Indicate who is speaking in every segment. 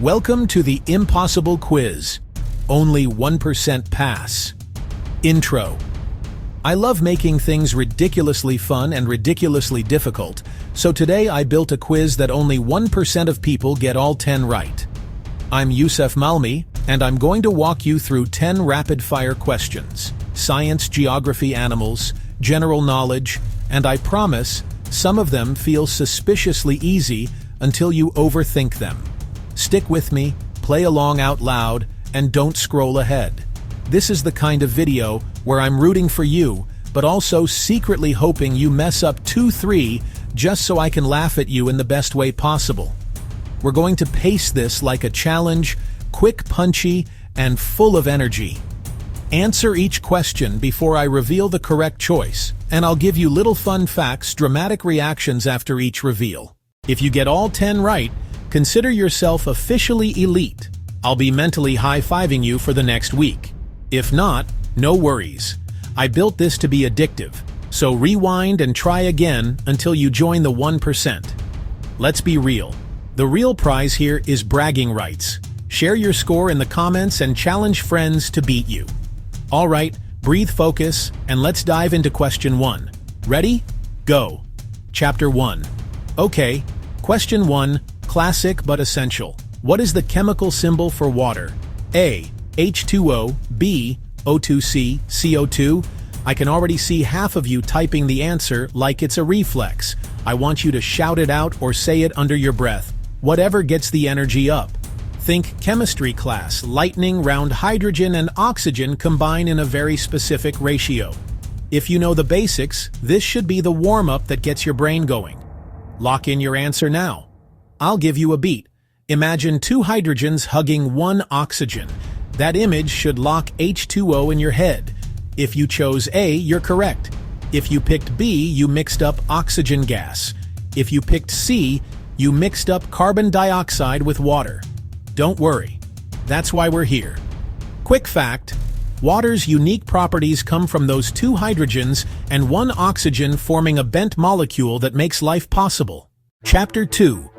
Speaker 1: Welcome to the Impossible Quiz. Only 1% pass. Intro. I love making things ridiculously fun and ridiculously difficult, so today I built a quiz that only 1% of people get all 10 right. I'm Youssef Malmi, and I'm going to walk you through 10 rapid-fire questions. Science, geography, animals, general knowledge, and I promise, some of them feel suspiciously easy until you overthink them. Stick with me, play along out loud, and don't scroll ahead. This is the kind of video where I'm rooting for you, but also secretly hoping you mess up 2-3 just so I can laugh at you in the best way possible. We're going to pace this like a challenge, quick, punchy, and full of energy. Answer each question before I reveal the correct choice, and I'll give you little fun facts, dramatic reactions after each reveal. If you get all 10 right, consider yourself officially elite. I'll be mentally high-fiving you for the next week. If not, no worries. I built this to be addictive, so rewind and try again until you join the 1%. Let's be real. The real prize here is bragging rights. Share your score in the comments and challenge friends to beat you. All right, breathe, focus, and let's dive into question 1. Ready? Go. Chapter 1. Okay, question 1. Classic but essential. What is the chemical symbol for water? A. H2O. B. O2C. CO2. I can already see half of you typing the answer like it's a reflex. I want you to shout it out or say it under your breath. Whatever gets the energy up. Think chemistry class, lightning round hydrogen and oxygen combine in a very specific ratio. If you know the basics, this should be the warm-up that gets your brain going. Lock in your answer now. I'll give you a beat. Imagine 2 hydrogens hugging 1 oxygen. That image should lock H2O in your head. If you chose A, you're correct. If you picked B, you mixed up oxygen gas. If you picked C, you mixed up carbon dioxide with water. Don't worry. That's why we're here. Quick fact, water's unique properties come from those 2 hydrogens and 1 oxygen forming a bent molecule that makes life possible. Chapter 2.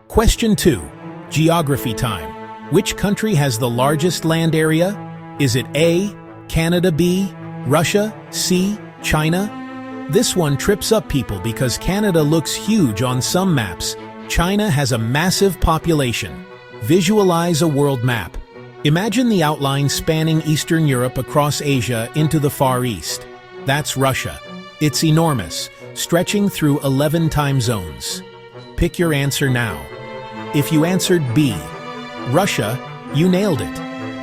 Speaker 1: Question 2. Geography time. Which country has the largest land area? Is it A, Canada, B, Russia, C, China? This one trips up people because Canada looks huge on some maps. China has a massive population. Visualize a world map. Imagine the outline spanning Eastern Europe across Asia into the Far East. That's Russia. It's enormous, stretching through 11 time zones. Pick your answer now. If you answered B, Russia, you nailed it.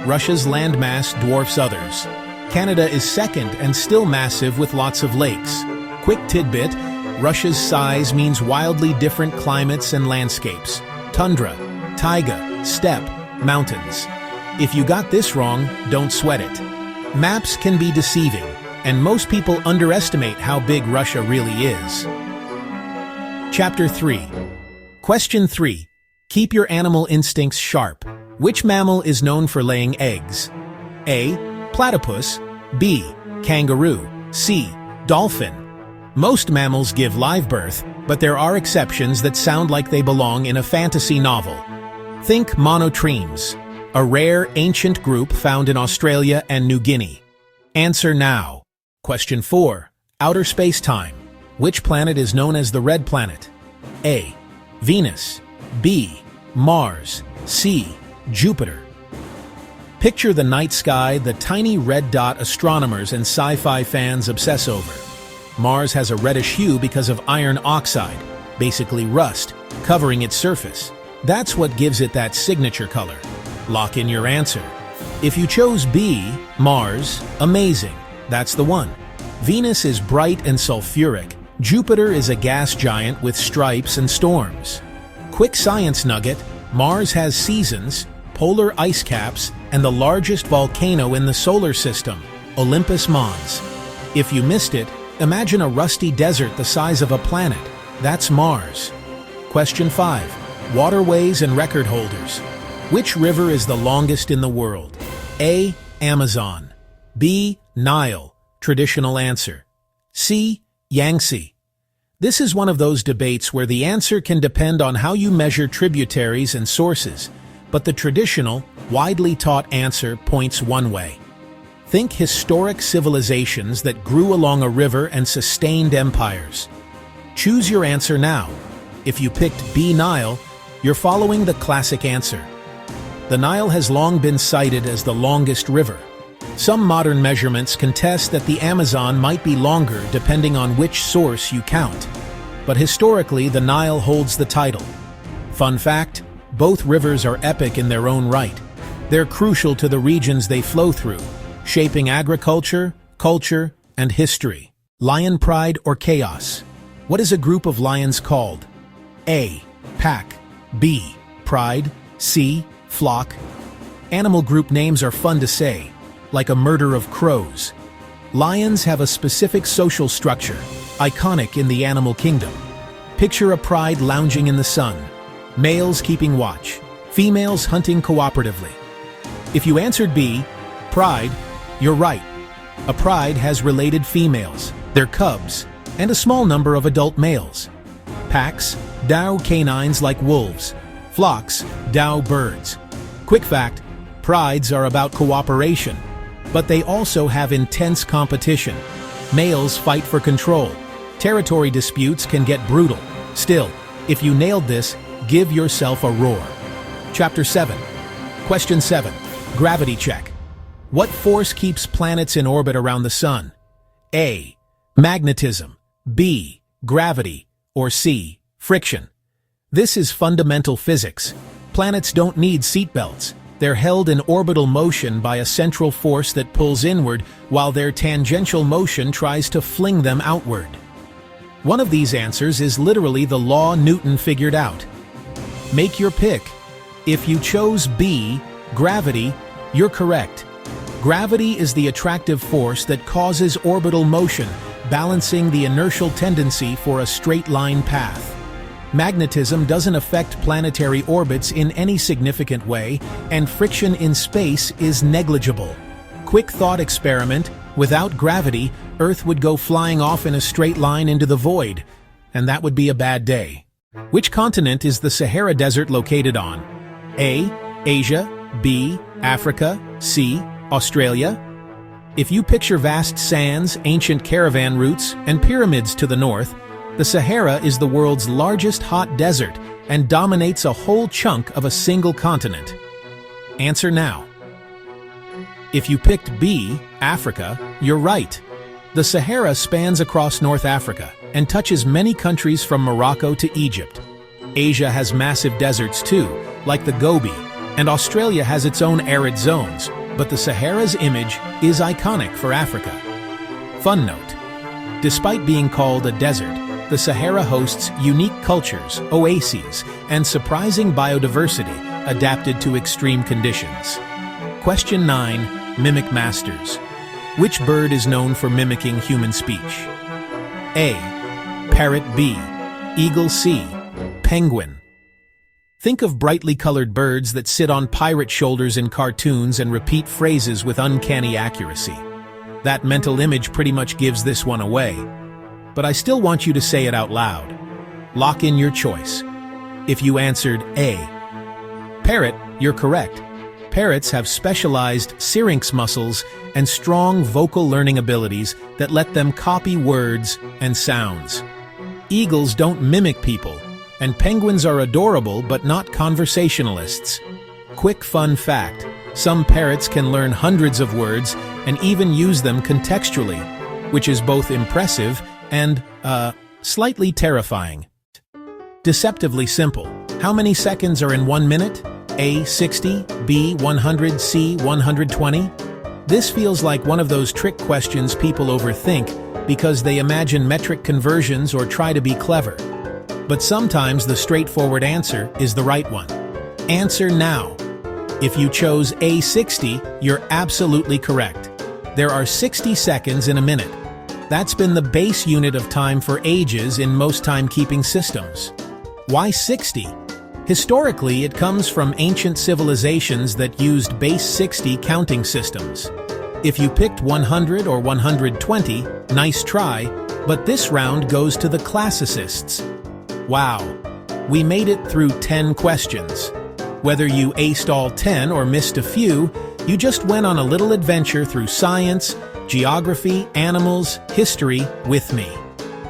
Speaker 1: Russia's landmass dwarfs others. Canada is second and still massive with lots of lakes. Quick tidbit, Russia's size means wildly different climates and landscapes. Tundra, taiga, steppe, mountains. If you got this wrong, don't sweat it. Maps can be deceiving, and most people underestimate how big Russia really is. Chapter 3. Question 3. Keep your animal instincts sharp. Which mammal is known for laying eggs? A. Platypus. B. Kangaroo. C. Dolphin. Most mammals give live birth, but there are exceptions that sound like they belong in a fantasy novel. Think monotremes, a rare ancient group found in Australia and New Guinea. Answer now. Question 4. Outer space time. Which planet is known as the red planet? A. Venus. B. Mars. C. Jupiter. Picture the night sky, the tiny red dot astronomers and sci-fi fans obsess over. Mars has a reddish hue because of iron oxide, basically rust, covering its surface. That's what gives it that signature color. Lock in your answer. If you chose B, Mars, amazing. That's the one. Venus is bright and sulfuric. Jupiter is a gas giant with stripes and storms. Quick science nugget, Mars has seasons, polar ice caps, and the largest volcano in the solar system, Olympus Mons. If you missed it, imagine a rusty desert the size of a planet. That's Mars. Question 5. Waterways and record holders. Which river is the longest in the world? A. Amazon. B. Nile. Traditional answer. C. Yangtze. This is one of those debates where the answer can depend on how you measure tributaries and sources. but the traditional, widely taught answer points one way. Think historic civilizations that grew along a river and sustained empires. Choose your answer now. If you picked B. Nile, you're following the classic answer. The Nile has long been cited as the longest river. Some modern measurements contest that the Amazon might be longer depending on which source you count. But historically, the Nile holds the title. Fun fact, both rivers are epic in their own right. They're crucial to the regions they flow through, shaping agriculture, culture, and history. Lion pride or chaos? What is a group of lions called? A. Pack. B. Pride. C. Flock. Animal group names are fun to say, like a murder of crows. Lions have a specific social structure, iconic in the animal kingdom. Picture a pride lounging in the sun, males keeping watch, females hunting cooperatively. If you answered B, pride, you're right. A pride has related females, their cubs, and a small number of adult males. Packs, doe canines like wolves. Flocks, doe birds. Quick fact, prides are about cooperation, but they also have intense competition. Males fight for control. Territory disputes can get brutal. Still, if you nailed this, give yourself a roar. Chapter 7. Question 7. Gravity check. What force keeps planets in orbit around the Sun? A. Magnetism. B. Gravity. Or C. Friction. This is fundamental physics. Planets don't need seatbelts. They're held in orbital motion by a central force that pulls inward while their tangential motion tries to fling them outward. One of these answers is literally the law Newton figured out. Make your pick. If you chose B, gravity, you're correct. Gravity is the attractive force that causes orbital motion, balancing the inertial tendency for a straight-line path. Magnetism doesn't affect planetary orbits in any significant way, and friction in space is negligible. Quick thought experiment: without gravity, Earth would go flying off in a straight line into the void, and that would be a bad day. Which continent is the Sahara Desert located on? A. Asia. B. Africa. C. Australia. If you picture vast sands, ancient caravan routes, and pyramids to the north, the Sahara is the world's largest hot desert and dominates a whole chunk of a single continent. Answer now. If you picked B, Africa, you're right. The Sahara spans across North Africa and touches many countries from Morocco to Egypt. Asia has massive deserts too, like the Gobi, and Australia has its own arid zones, but the Sahara's image is iconic for Africa. Fun note: despite being called a desert, the Sahara hosts unique cultures, oases, and surprising biodiversity adapted to extreme conditions. Question 9. Mimic Masters. Which bird is known for mimicking human speech? A. Parrot. B. Eagle. C. Penguin. Think of brightly colored birds that sit on pirate shoulders in cartoons and repeat phrases with uncanny accuracy. That mental image pretty much gives this one away. But I still want you to say it out loud. Lock in your choice. If you answered A. Parrot, you're correct. Parrots have specialized syrinx muscles and strong vocal learning abilities that let them copy words and sounds. Eagles don't mimic people, and penguins are adorable but not conversationalists. Quick fun fact: some parrots can learn hundreds of words and even use them contextually, which is both impressive and, slightly terrifying. Deceptively simple. How many seconds are in 1 minute? A. 60, B. 100, C. 120? This feels like one of those trick questions people overthink because they imagine metric conversions or try to be clever. But sometimes the straightforward answer is the right one. Answer now. If you chose A. 60, you're absolutely correct. There are 60 seconds in a minute. That's been the base unit of time for ages in most timekeeping systems. Why 60? Historically, it comes from ancient civilizations that used base 60 counting systems. If you picked 100 or 120, nice try, but this round goes to the classicists. Wow, we made it through 10 questions. Whether you aced all 10 or missed a few, you just went on a little adventure through science, geography, animals, history with me.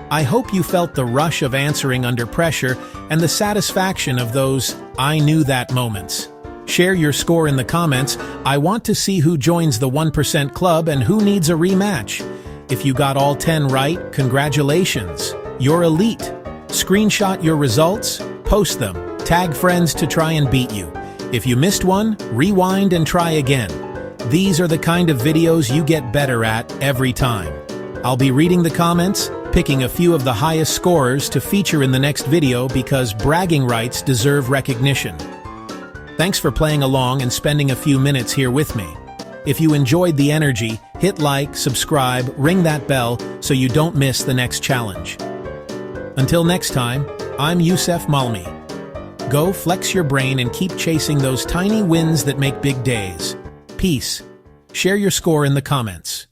Speaker 1: I hope you felt the rush of answering under pressure and the satisfaction of those "I knew that" moments. Share your score in the comments. I want to see who joins the 1% club and who needs a rematch. If you got all 10 right, congratulations. You're elite. Screenshot your results, post them, tag friends to try and beat you. If you missed one, rewind and try again. These are the kind of videos you get better at every time. I'll be reading the comments, picking a few of the highest scorers to feature in the next video because bragging rights deserve recognition. Thanks for playing along and spending a few minutes here with me. If you enjoyed the energy, hit like, subscribe, ring that bell so you don't miss the next challenge. Until next time, I'm Youssef Malmi. Go flex your brain and keep chasing those tiny wins that make big days. Peace. Share your score in the comments.